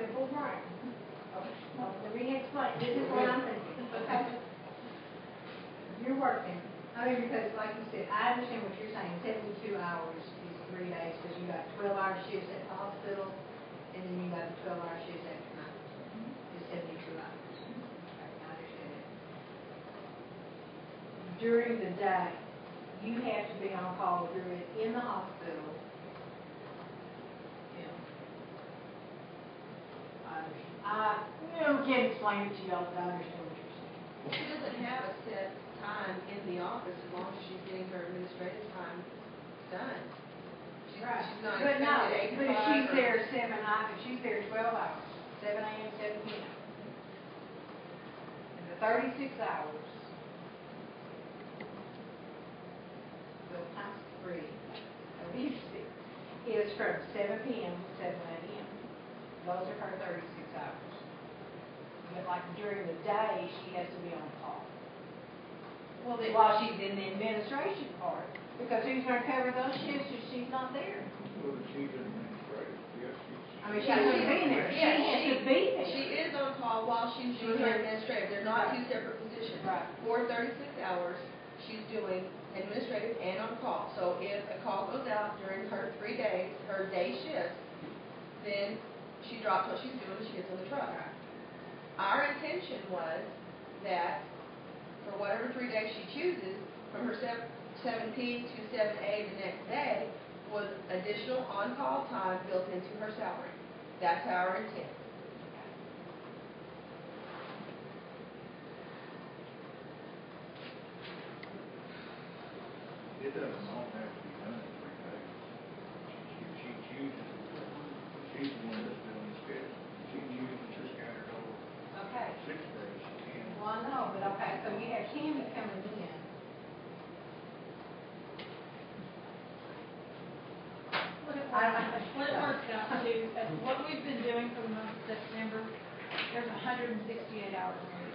at full brain. Okay, well, let me explain, this is what I'm thinking, okay? You're working, I mean, because like you said, I understand what you're saying, 72 hours is 3 days, because you got 12-hour shifts at the hospital, and then you got the 12-hour shifts after night. It's 72 hours. Okay, I understand that. During the day, you have to be on call if you're in the hospital. Yeah. I can't explain it to y'all, but I understand what you're saying. She doesn't have a set time in the office as long as she's getting her administrative time done. She's not But no, expected 8 to 5. but if she's there 7 hours, if she's there 12 hours, 7 a.m., 7 p.m. And the 36 hours, well, times 3, 36, is from 7 p.m. to 7 a.m. Those are her 36 hours. But like during the day, she has to be on call. Well, While she's in the administration part, because who's going to cover those shifts if she's not there? Well, she's administrative, yes, I mean, she has to be there. She has to be there. She is on call while she's doing her administrative. They're not two separate positions. Right. For 36 hours, she's doing administrative and on call. So if a call goes out during her 3 days, her day shifts, then she drops what she's doing and she gets on the truck. Our intention was that for whatever 3 days she chooses, from her 7P to 7A the next day, was additional on-call time built into her salary. That's our intent. It doesn't all have to be done in 3 days. She chooses, she's the one that's doing the schedule. She chooses to scatter over Okay. 6 days, she can. Well, I know, but okay, so you have Tammy coming in. What it works out to, what we've been doing for the month of September, there's 168 hours a week.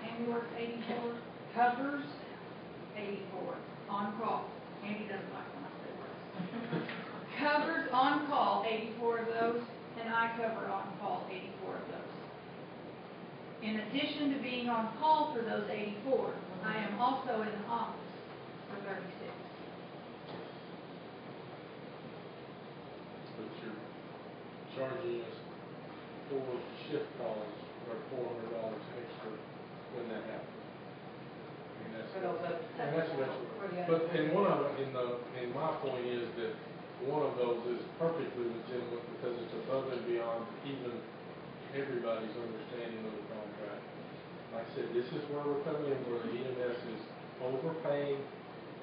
Tammy works 84, covers 84, on call. Andy doesn't like when I say works. Covers on call 84 of those, and I cover on call 84 of those. In addition to being on call for those 84, I am also in the office for 36. But you're charging us for shift calls or $400 extra when that happens. I mean, that's, For those other. and that's what. For the other. But and one of in my point is that one of those is perfectly legitimate because it's above and beyond even everybody's understanding of the contract. Like I said, this is where we're coming in where the EMS is overpaying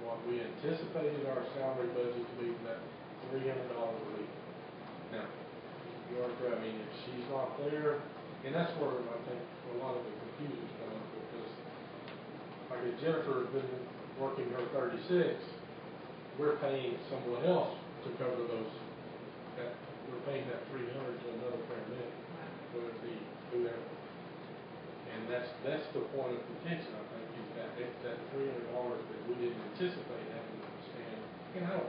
what we anticipated our salary budget to be, that $300 a week. Now, you are correct. I mean, if she's not there, and that's where I think a lot of the confusion comes because, like if Jennifer has been working her 36, we're paying someone else to cover those. We're paying that $300 to another paramedic, whether it be whoever. And that's the point of contention, I think, is that it's that $300 that we didn't anticipate having to spend. And I don't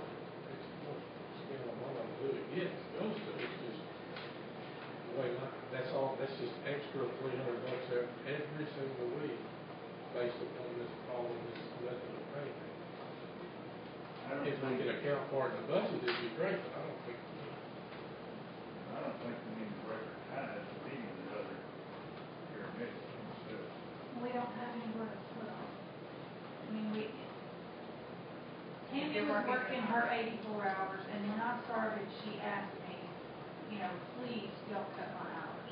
spend what money on to do it. Yes, it goes to it. It's just wait, that's all. That's just extra $300 every single week, based upon this following this method of payment. If we can account for it in the budget, it'd be great. But I don't think we need to recognize the meeting of the other paramedics themselves. We don't have anywhere to put them. I mean, Tammy was working her 84 hours, and when I started, she asked me, please don't cut my hours.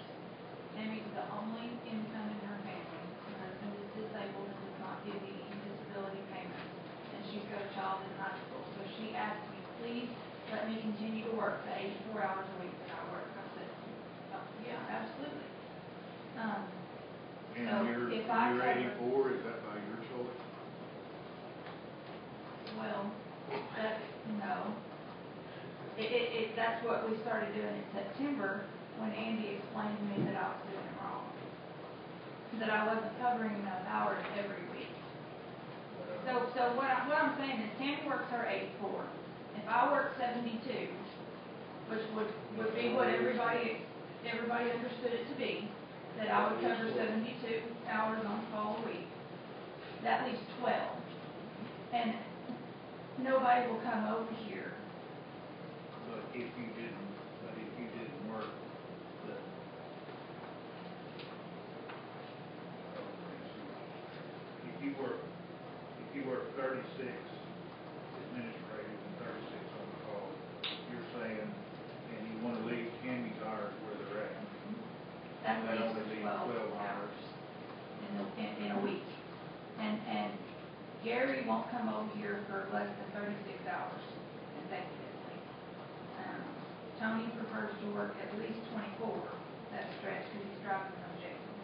Tammy's the only income in her family. Her husband is disabled and does not give any disability payments, and she's got a child in high school. So she asked me, please let me continue to work the 84 hours a week that I work. I said, oh, yeah, absolutely. And So you're if I cover, 84, is that by your choice? well, no. That's what we started doing in September when Andy explained to me that I was doing it wrong. That I wasn't covering enough hours every week. So what I'm saying is Tammy works her 84. If I work 72, which would be what everybody everybody understood it to be, that I would cover 72 hours on call a week. That leaves 12. And nobody will come over here. But if you didn't work the, if you work 36 administrative and 36 on call, you're saying, and you want to leave Tammy's hours where they're at. That That only leaves leaves 12 12 hours in a week. And Gary won't come over here for less than 36 hours consecutively. Tony prefers to work at least 24, that stretch, because he's driving from Jackson.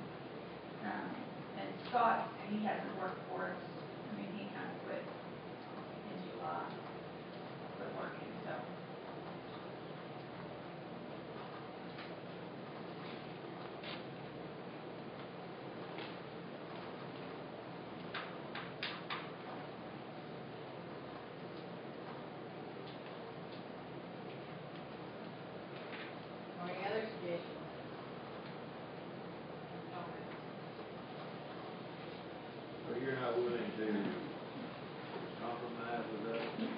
And Scott, he hasn't worked for us. I mean, he kind of quit in July, quit working, so. Or any other suggestions? So you're not willing to compromise with us? It's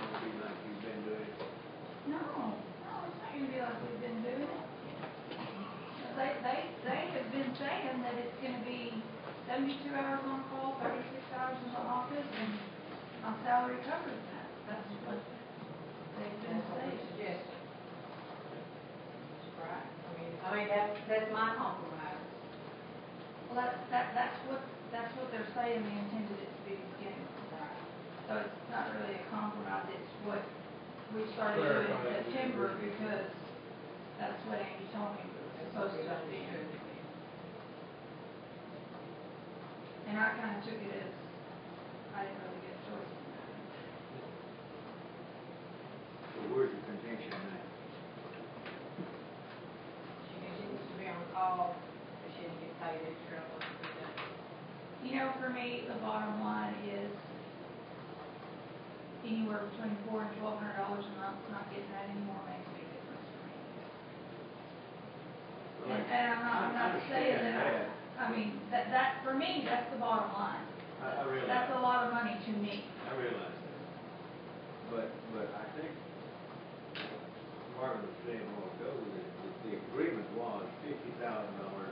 gonna be like you've been doing? No, it's not gonna be like we've been doing it. They have been saying that it's gonna be 72 hours on call, 36 hours in the office, and my salary covers that. That's what they've been That's what we saying. suggested. Right, I mean, that's my compromise. Well, that's what they're saying they intended it to be to begin with. Right. So it's not really a compromise, it's what we started doing in Clarifying. September, because that's what Andy told me was supposed to be. And I kind of took it as, I didn't really get a choice in that. So where's the contention now? She continues to be on call, but she didn't get paid extra on what she done. You know, for me, the bottom line is anywhere between $400 and $1,200 a month. Not getting that anymore makes a big difference for me. And I'm not saying that, I mean, that, for me, that's the bottom line. I realize. That's a lot of money to me. I realize that. But I think Marvin was saying a while ago that the agreement was $50,000 for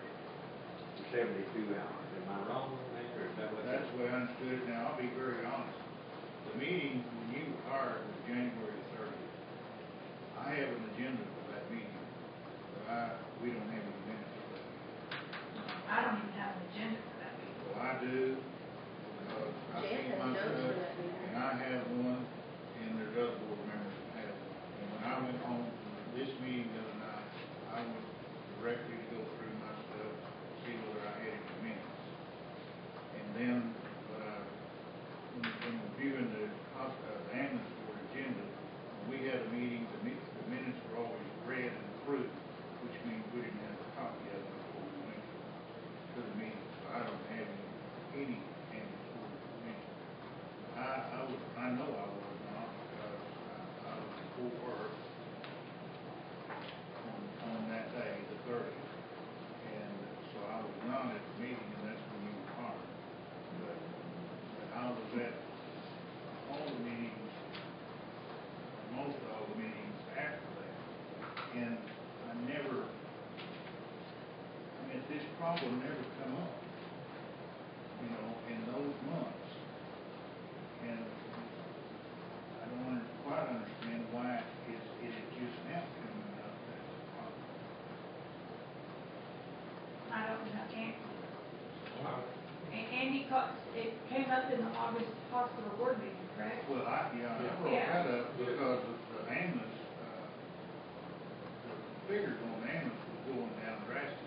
72 hours. Am I wrong on that, or is that what? That's the way I understood it. Now, I'll be very honest. The meeting when you were hired was January 30th. I have an agenda for that meeting, but we don't have any minutes for that meeting. I don't even have an agenda for that meeting. Well, I do, because I Jan keep has notes myself, for that meeting. and I have one, and there's other board members that have one. And when I went home from this meeting the other night, I went directly to go through my stuff, see whether I had any minutes. And then, when reviewing the ambulance board agenda, when we had a meeting, the minutes were always read and approved, which means we didn't have a copy of them before we went to the meeting. So I don't have any ambulance board minutes. I know I was not, because I was before work on that day, the 30th. And so I was not at the meeting, and that's when you were hired. But I was at all the meetings, most all the meetings after that. And I never, this problem never come up, in those months. And I don't quite understand why it is just now coming up as a problem. I don't know, can't. Wow. And Andy, it came up in the August hospital board meeting, correct? Well, I brought Yeah. that up because of the ambulance, the figures on the ambulance was going down drastically.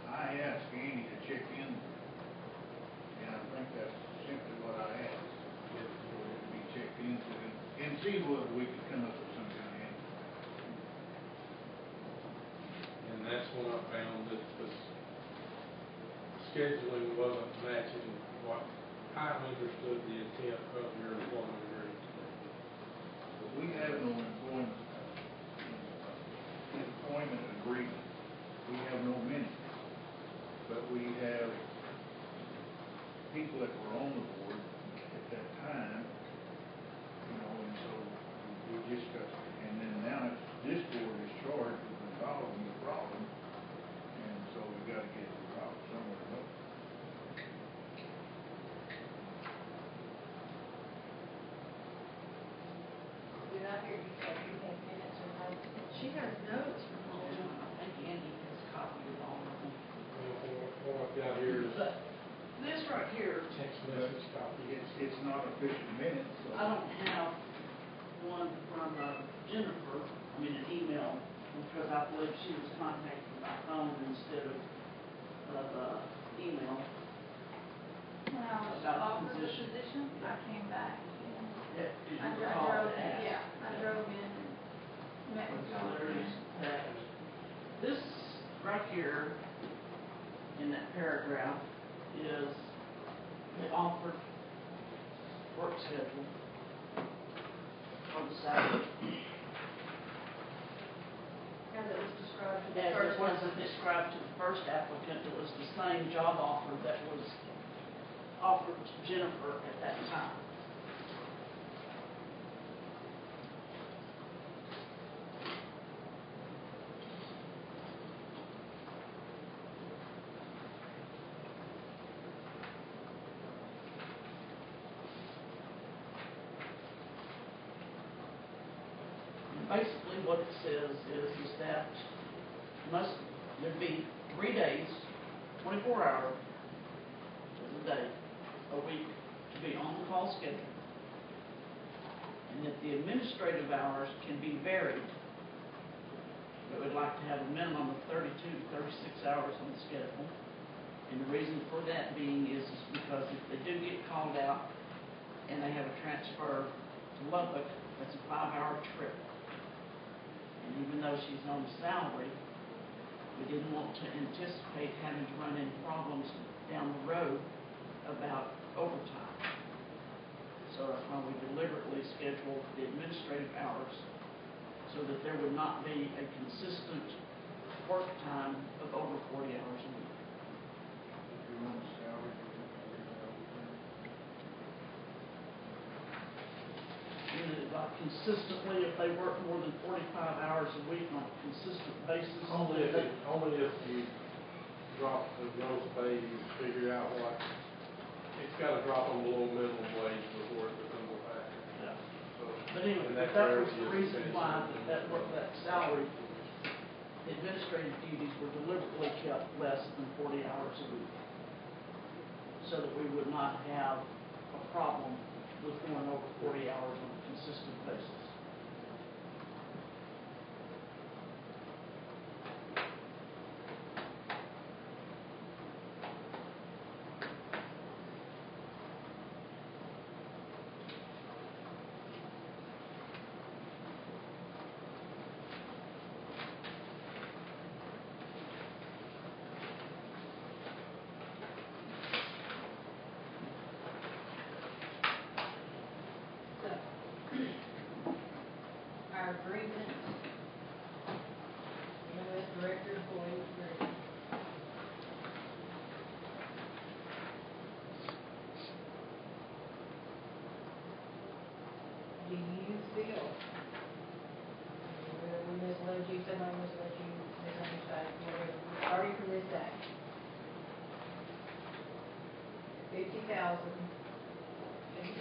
I asked Andy to check in, and I think that's simply what I asked, for it to be checked into, and see whether we could come up with some kind of answer. And that's when I found that the scheduling wasn't matching what I understood the intent of your employment agreement. But we have no employment people that were on the board at that time, you know, and so we just got, and then now it's, this board is charged with resolving the problem, and so we gotta get the problem somewhere else. Did I hear you say you had minutes or notes? She has notes from all of them. I think Andy has copied it all of them. What I've got here is But this right here, text message copy. It's not official minutes, so. I don't have one from Jennifer, I mean, an email, because I believe she was contacted by phone instead of email. When I was About offered the position. position, I came back. Did you I recall drove, to ask? yeah, I drove in and met with So y'all there's again. that. This right here, in that paragraph, is the offered work schedule for the salary. As it was described to the As first it one. wasn't described to the first applicant, it was the same job offer that was offered to Jennifer at that time. Basically, what it says is that there'd be 3 days, 24 hours of the day, a week, to be on the call schedule. And that the administrative hours can be varied. But we'd like to have a minimum of 32 to 36 hours on the schedule. And the reason for that being is because if they do get called out and they have a transfer to Lubbock, that's a 5-hour trip. And even though she's on salary, we didn't want to anticipate having to run into problems down the road about overtime. So that's why we deliberately scheduled the administrative hours so that there would not be a consistent work time of over 40 hours a week. If you want a salary, Like consistently, if they work more than 45 hours a week on a consistent basis. Only if you drop the gross pay, you figure out what, it's gotta drop them below minimum wage before it becomes a factor. Yeah. So, But anyway, and that that was varies the as reason the why case. that salary, the administrative duties were deliberately kept less than 40 hours a week. So that we would not have a problem with going over 40 hours on a consistent basis. So, our agreement, U.S. Director of Employee Agreement. Do you feel, we misled you, somebody misled you, misunderstood, whatever, starting from this day, 50,000, a year.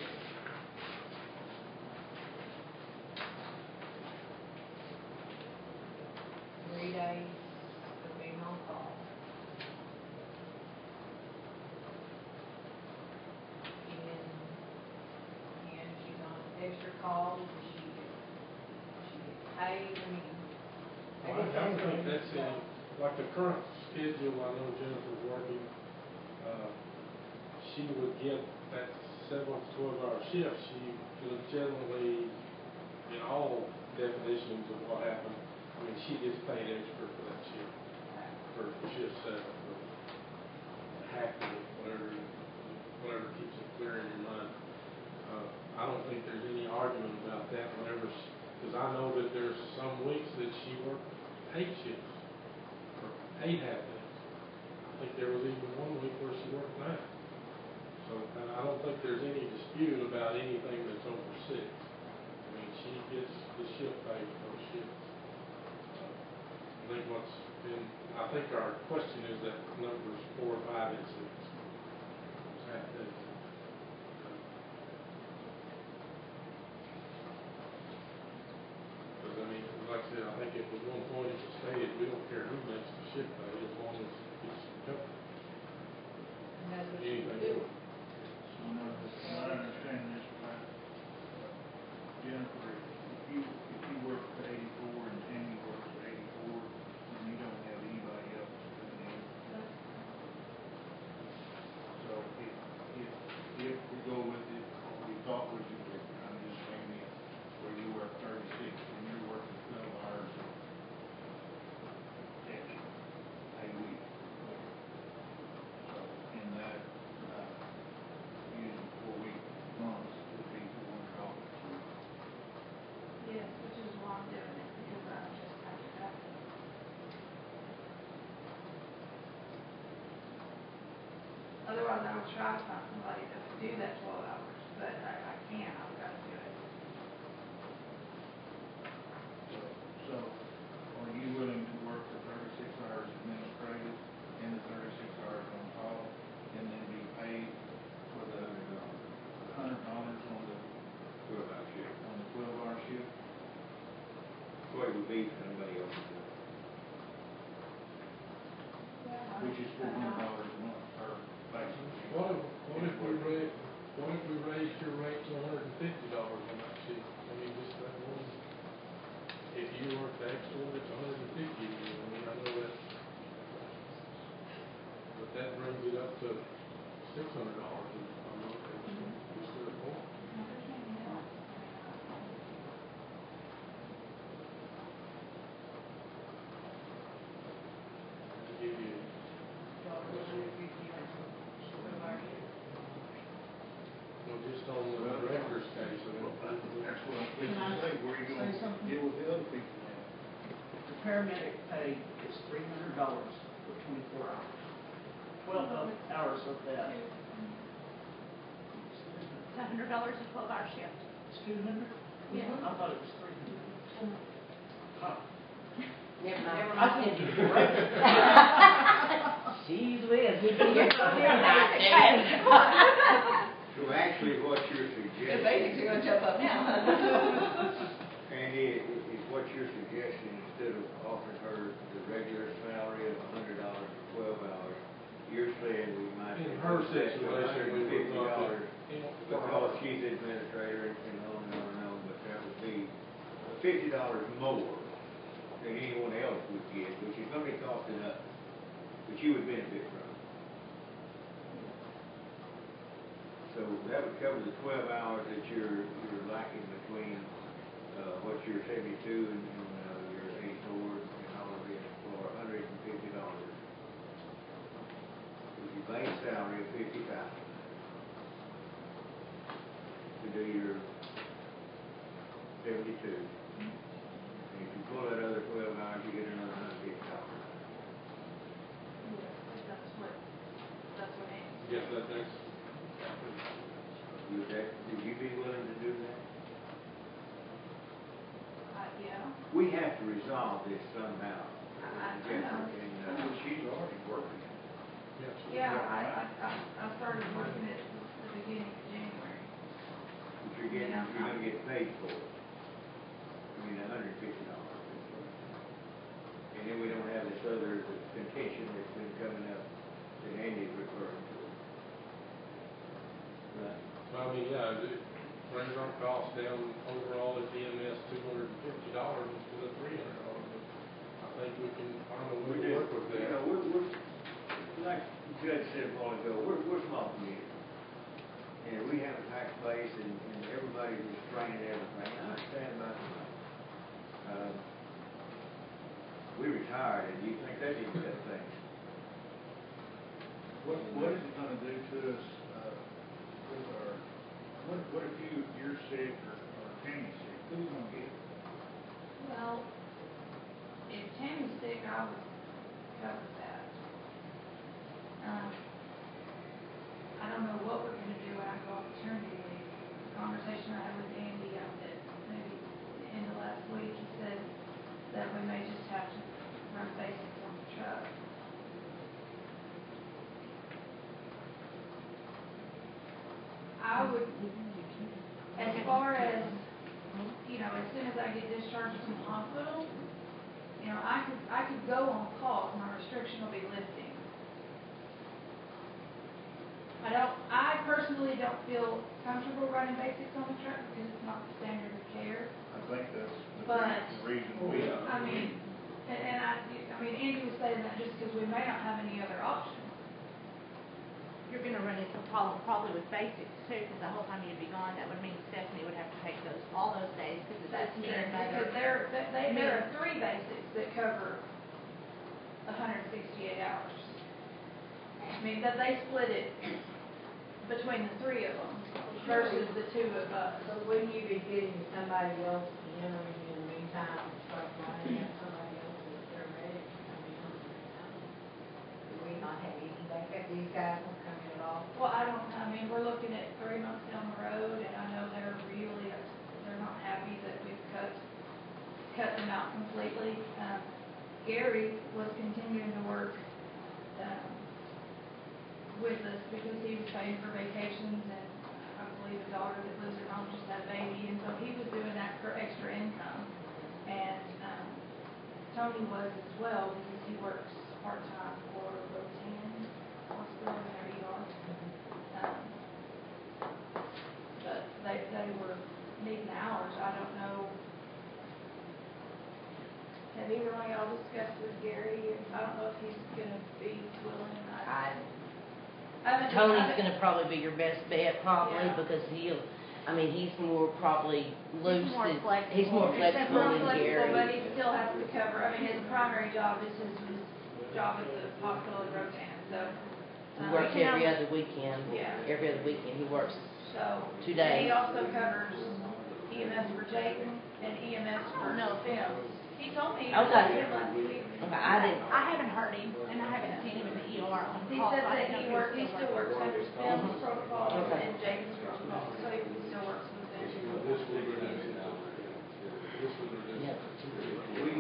Three days of being on call. And she's on extra call, she gets paid, I mean. Well, I don't think that's in, like the current schedule, I know Jennifer's working, she would get that 7 to 12-hour shift, she would generally, in all definitions of what happened, I mean, she gets paid extra for that shift, for shift 7, for half of it, whatever keeps it clear in your mind. I don't think there's any argument about that whenever, because I know that there's some weeks that she worked 8 shifts, or 8 half days. I think there was even one week where she worked 9. So, and I don't think there's any dispute about anything that's over 6. I mean, she gets the shift pay for those shifts. I think I think our question is that numbers 4, 5, and 6. It's half days. Because, I mean, like I said, I think at one point it was stated, we don't care who makes the shift pay as long as it's covered. And that's what you Anything do. else? So now, I understand this right. Jennifer, if you work at 84 and Tammy works at 84, then you don't have anybody else coming in. So if we go with it, what we thought we should do, I'm just saying it, where you work 36 and you're working 12 hours extra a week. So in that, using 4-week months would be $400. Yes, which is why I'm doing it, because I just have to have it. Otherwise, I would try to find somebody that would do that 12 hours, but I can't, I've got to do it. So are you willing to work the 36 hours administrative and the 36 hours on call, and then be paid for the $100 on the 12-hour shift. 12-hour shift? So it would be for somebody else to do it. Which is $400 a month per basically. What if we raised your rate to $150 on that shift? I mean, just that one, if you work the extra one, it's $150. I mean, I know that, but that brings it up to $600 a month instead of more. To give you, well, just on the director's case, I mean, That's what I'm thinking, say, where you going Say to something? deal with the other people now? The paramedic pay is $300 for 24 hours. 12 hours of that. It's $100 a 12-hour shift. It's 200? Yeah. I thought it was 300. Huh. Never I mind. can't do the rest. She's with me. So actually, what you're The suggesting. basics are gonna jump up now. And is what you're suggesting, instead of offering her the regular salary of $100 for 12 hours, you're saying we might. in her situation, we would not $150 for because her. she's administrator and on and on and on, but that would be $50 more than anyone else would get, which is gonna be costing us, but you would benefit from. So that would cover the 12 hours that you're lacking between, what you're 72 and your 84 and all of it for $150. With your base salary of $50,000 to do your 72. And if you pull that other 12 hours, you get another $150. That's what Andy's. Yes, that's. Would you be willing to do that? Yeah. We have to resolve this somehow. I Jennifer, know. and, She's already working. Yes. Yeah, I started working at the beginning of January. but you're gonna get paid for it. I mean, $150. And then we don't have this other contention that's been coming up that Andy's referring to. Right? I mean, yeah, it brings our cost down overall at EMS $250 instead of $300. I think we can find a way to work with You that. know, we're, like the judge said a while ago, we're small community. And we have a tax base and everybody's restraining everything. I understand about the money. We retired, and you think that didn't cut things? What is it gonna do to us, with our, what if you're sick or Tammy's sick, who's gonna get it? Well, if Tammy's sick, I would cover that. I don't know what we're gonna do when I go off maternity leave. The conversation I had with Andy, that maybe the end of last week, he said that we may just have to run basics on the truck. I would, as far as, you know, as soon as I get discharged from the hospital, you know, I could go on call, my restriction will be lifting. I personally don't feel comfortable running basics on the truck because it's not the standard of care. I think that's But, the reason we. I mean, I mean, Andy was saying that just because we may not have any other option. You're gonna run into a problem probably with basics too, because the whole time you'd be gone, that would mean Stephanie would have to take all those days, because it's That's just me true, and because Mother. there are 3 basics that cover 168 hours. I mean, that they split it between the 3 of them versus the 2 of us. So wouldn't you be getting somebody else in, or in the meantime, start running out somebody else with their medic? I mean, do we not have any backup? These guys won't come in at all? Well, I mean, we're looking at 3 months down the road, and I know they're not happy that we've cut them out completely. Gary was continuing to work, with us because he was paying for vacations, and I believe a daughter that lives at home just had a baby, and so he was doing that for extra income. And, Tony was as well, because he works part-time for Rotan Hospital in their ER. But they were needing hours. I don't know. Have either one of y'all discussed with Gary? I don't know if he's gonna be willing. Tony's gonna probably be your best bet, probably, Yeah. because he's more probably loose more than, flexible. he's more He's flexible more than flexible, but Gary. he still has to cover, I mean, his primary job is his job at the hospital in Rotan, so. He works he can every only- other weekend. Yeah. Every other weekend, he works. So. 2 And days. he also covers EMS for Jayden and EMS for Phil. He told me he was Okay. him last week. Okay, I didn't, I haven't heard him, and I haven't seen him in the ER on He call. said so I that didn't he know works, if he still works under Phil's protocol Okay. and Jayden's protocol, so he still works with them. This would reduce it. This would reduce yeah. it. We,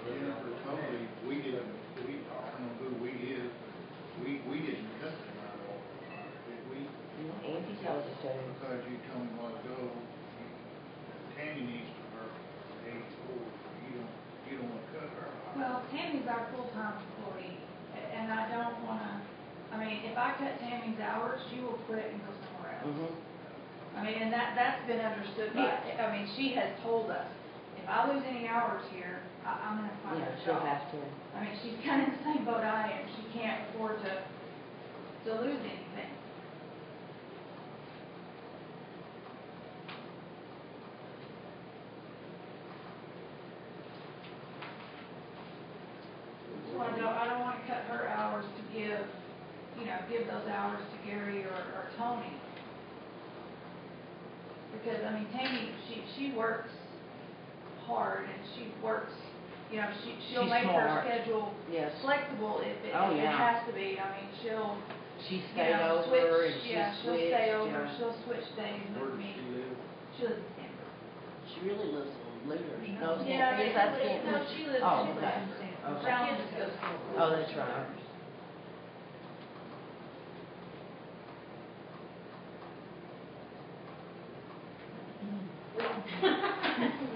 Jennifer told me, I don't know who we is, we didn't cut them out all, did we? Andy told us to. Because you told me a while ago, Tammy needs to work 84, you don't want to cut her. Well, Tammy's our full-time employee, and I don't wanna, I mean, if I cut Tammy's hours, she will quit and go somewhere else. Mm-hmm. I mean, and that's been understood by, I mean, she has told us, if I lose any hours here, I'm gonna find Yeah, a she'll job. have to. I mean, she's kind of in the same boat I am, she can't afford to lose anything. So I don't wanna cut her hours to give those hours to Gary or Tony. Because, I mean, Tammy, she works hard, and she works, she'll She's make her smart. schedule Yes. flexible if it Oh, yeah. has to be. I mean, she'll, She you stayed know, over switch, and she yeah, she'll switched. stay over, yeah. she'll switch days Where with does me. she live? She lives in Stanford. She really lives in Looters. No, Yeah, is that Stanton? no, she lives Oh, in okay. Stanford. Okay. Alan just goes to school. Oh, that's right.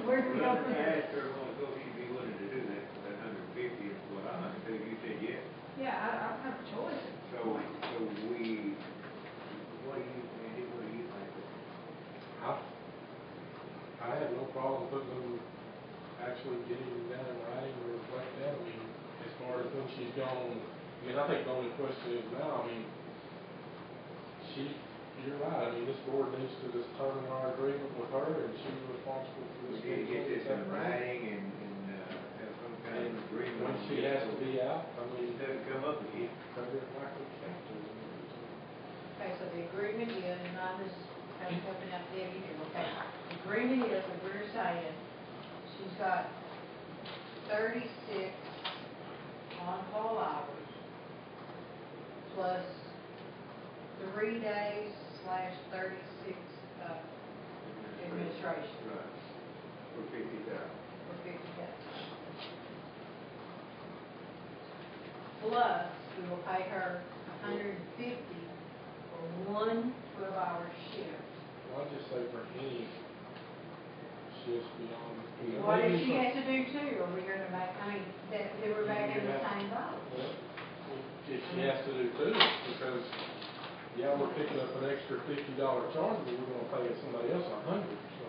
Where do we go from I here? asked her a while ago if she'd be willing to do that for that 150, is what I understood, you said yes. Yeah, I don't have a choice. So what do you, Andy, what do you think? I have no problem putting them, actually getting them down in writing or like that. I mean, as far as when she's gone, I mean, I think the only question is now, I mean, you're right, I mean, this board needs to determine our agreement with her, and she's responsible for We this. need to get this in writing and, have some kind of agreement. When she has to be out, I mean, It doesn't come up again. cover it like we have to. Okay, so the agreement is, and I'm just kind of helping out Debbie here, okay? The agreement is that we're saying she's got 36 on-call hours plus 3 days / 36, administration Right, for 50,000. for 50 days. Plus, we will pay her $150 for one 12-hour shift. Well, I'd just say for any shifts beyond. What if maybe she for- has to do two, or we're gonna make, I mean, that, we're back in the same boat? Well, if she has to do two, because, yeah, we're picking up an extra $50 charge, but we're gonna pay somebody else $100, so.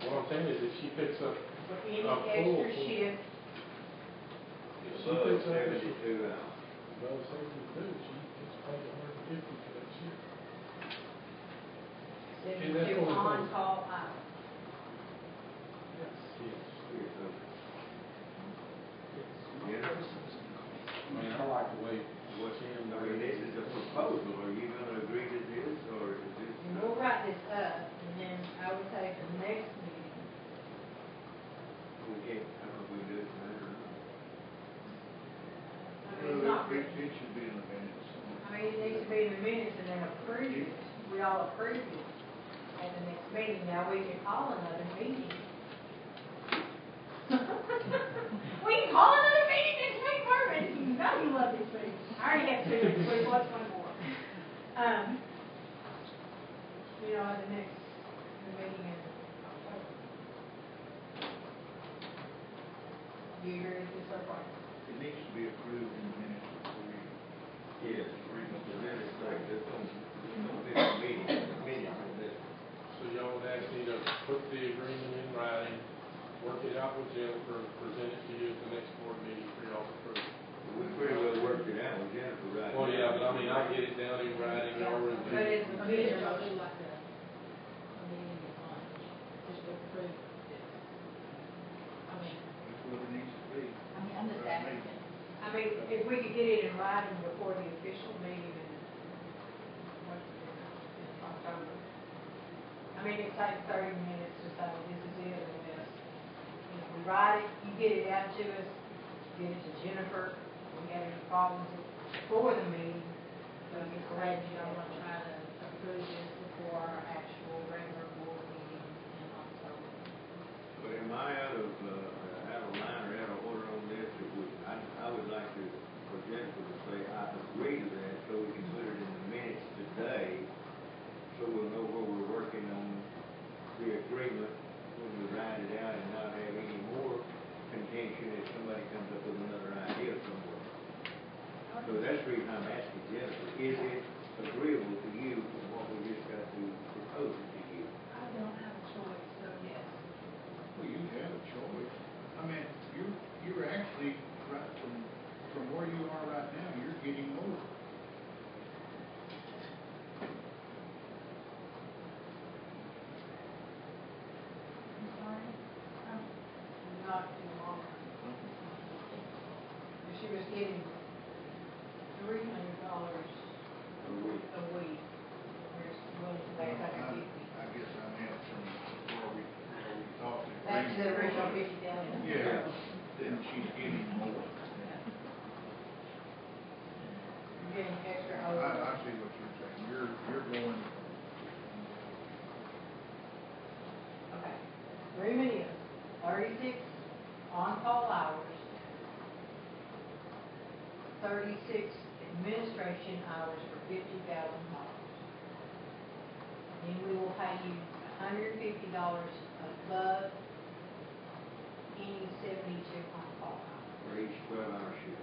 What I'm saying is if she picks up, For any A full- extra shift, if she Above picks up, 72 hours. above 72, she gets paid $150 for that shift. And that's 72 only for- on-call hours. Yes. Yes, okay. Yeah. I mean, I like the way What's, Jim. I mean, this is a proposal, are you gonna agree to this, or is this? And we'll write this up, and then I would say for the next meeting, We can't, I don't know if we can do it tonight or not. I mean, it's not It written. it should be in the minutes. I mean, it needs to be in the minutes and then approved it. We all approve it at the next meeting. Now, we can call another meeting. We can call another meeting next week, Marvin. You know you love this meeting. I already have two next week. What's one more? You know, at the next meeting in October. Do you agree with this so far? It needs to be approved in the minutes before we. Yes, the minutes, like, there's no meeting on this. So y'all would ask me to put the agreement in writing, work it out with Jennifer, and present it to you at the next board meeting for y'all to approve. We pretty well worked it out with Jennifer, right? Well, yeah, but I mean, I get it down in writing, y'all But review. it's it. official. That's what it needs to be. I'm just asking. I mean, if we could get it in writing before the official meeting in, in October. I mean, it takes 30 minutes to say this is it or this. You know, we write it, you get it out to us, get it to Jennifer. If we have any problems before the meeting, we can correct it. I want to try to approve this before our actual regular board meeting in October. But am I out of line or out of order on this? If we, I would like to, for Jennifer to say, I agree to that, so we can put it in the minutes today, so we'll know where we're working on the agreement when we write it out and not have any more contention if somebody comes up with another idea somewhere. So that's the reason I'm asking Jennifer, is it agreeable to you from what we just got to propose to you? I don't have a choice, so yes. Well, you have a choice. I mean, you're actually, right from where you are right now, you're getting more. I'm sorry. Not too long. If she was getting $300 A week. a week, we're willing to pay $150. I guess I meant from where we talked. Back to the original 50,000. Yeah, then she's getting more. You're getting extra I over. see what you're saying. You're going, Okay. Agreement is 36 on-call hours, 36 administration hours for $50,000. Then we will pay you $150 above any 72 on-call hours For each 12-hour shift.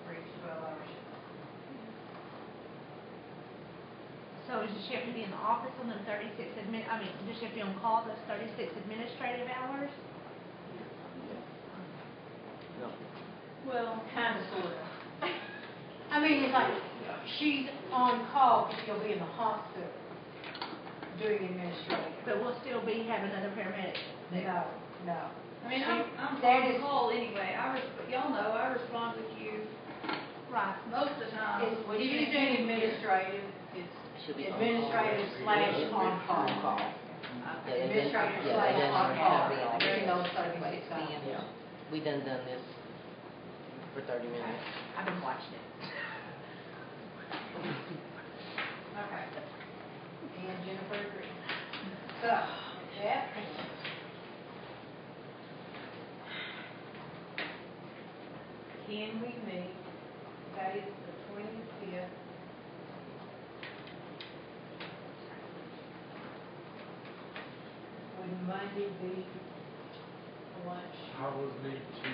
for each 12-hour shift. So does she have to be in the office on the 36 does she have to be on call those 36 administrative hours? Well, kind of, sort of. I mean, it's like, she's on call, but she'll be in the hospital doing administrative. But we'll still be having another paramedic there. No. I mean, I'm That on is- call anyway, y'all know, I respond with you Right. most of the time. It's, when she's doing administrative, Should it's be on administrative / on-call. Administrative / on-call during those 36 hours. Yeah, we done this for 30 minutes. I've been watching it. Okay. And Jennifer agreed. So, with that, can we meet, say it's the 25th? Would Monday be lunch I would need to,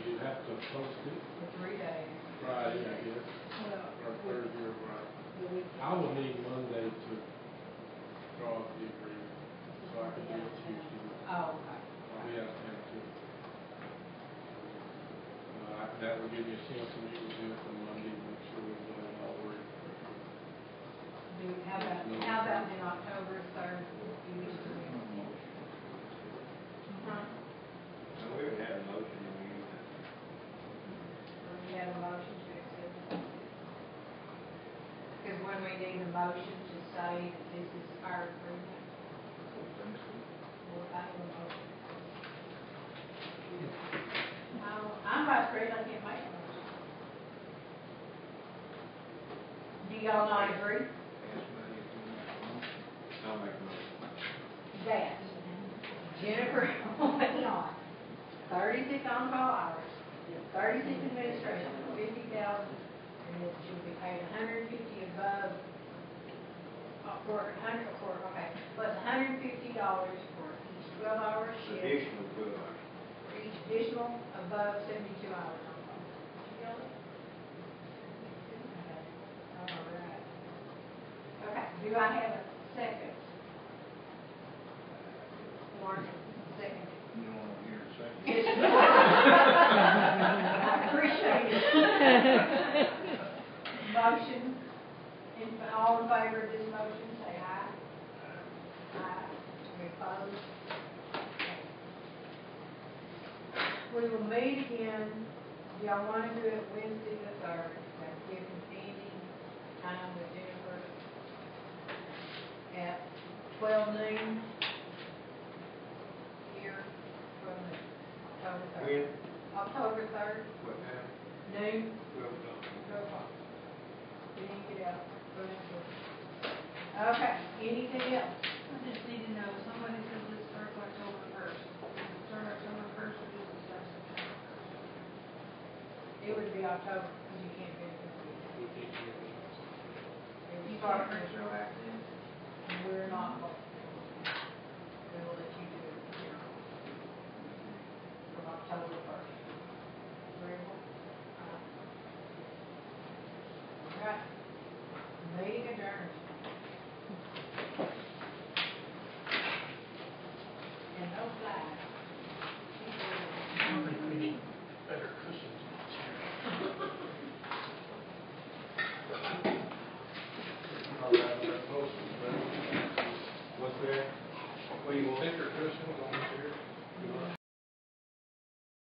you have to post it for 3 days? Friday, I guess, Well, or Thursday or Friday. the weekend. I would need Monday to draw up the agreement, so I could do it Tuesday. Oh, okay. I'll be out of town too. That would give me a chance to meet with Jennifer Monday, make sure we get it all worked. How about in October 3rd? You wish to meet? Huh? No, we haven't had a motion in here. Or we have a motion to accept? Because when we need a motion to say that this is our agreement, we'll have a motion. I'm vice president, I can't make a motion. Do y'all not agree? I'll make a motion. That Jennifer went on 36 on-call hours, 36 administration, 50,000, and that she'll be paid 150 above, plus $150 for each 12-hour shift, Additional 12 hours. for each additional above 72 hours on-call. Okay. All right. Okay, do I have a second? Lauren, second. You don't want to hear a second? I appreciate it. Motion, all in favor of this motion, say aye. Aye. Any opposed? Okay. We will meet again, do y'all want to do it Wednesday the 3rd? That's giving Andy time with Jennifer at 12 noon here from October 3rd. When? October 3rd, What time? noon, 12 o'clock. 12 o'clock. We didn't get out. Go next door. Okay, anything else? I just need to know, somebody says this starts October 1st. Start October 1st, or does it start September 1st? It would be October, because you can't finish it. We can't do it. It would You start start retroactive? We're not going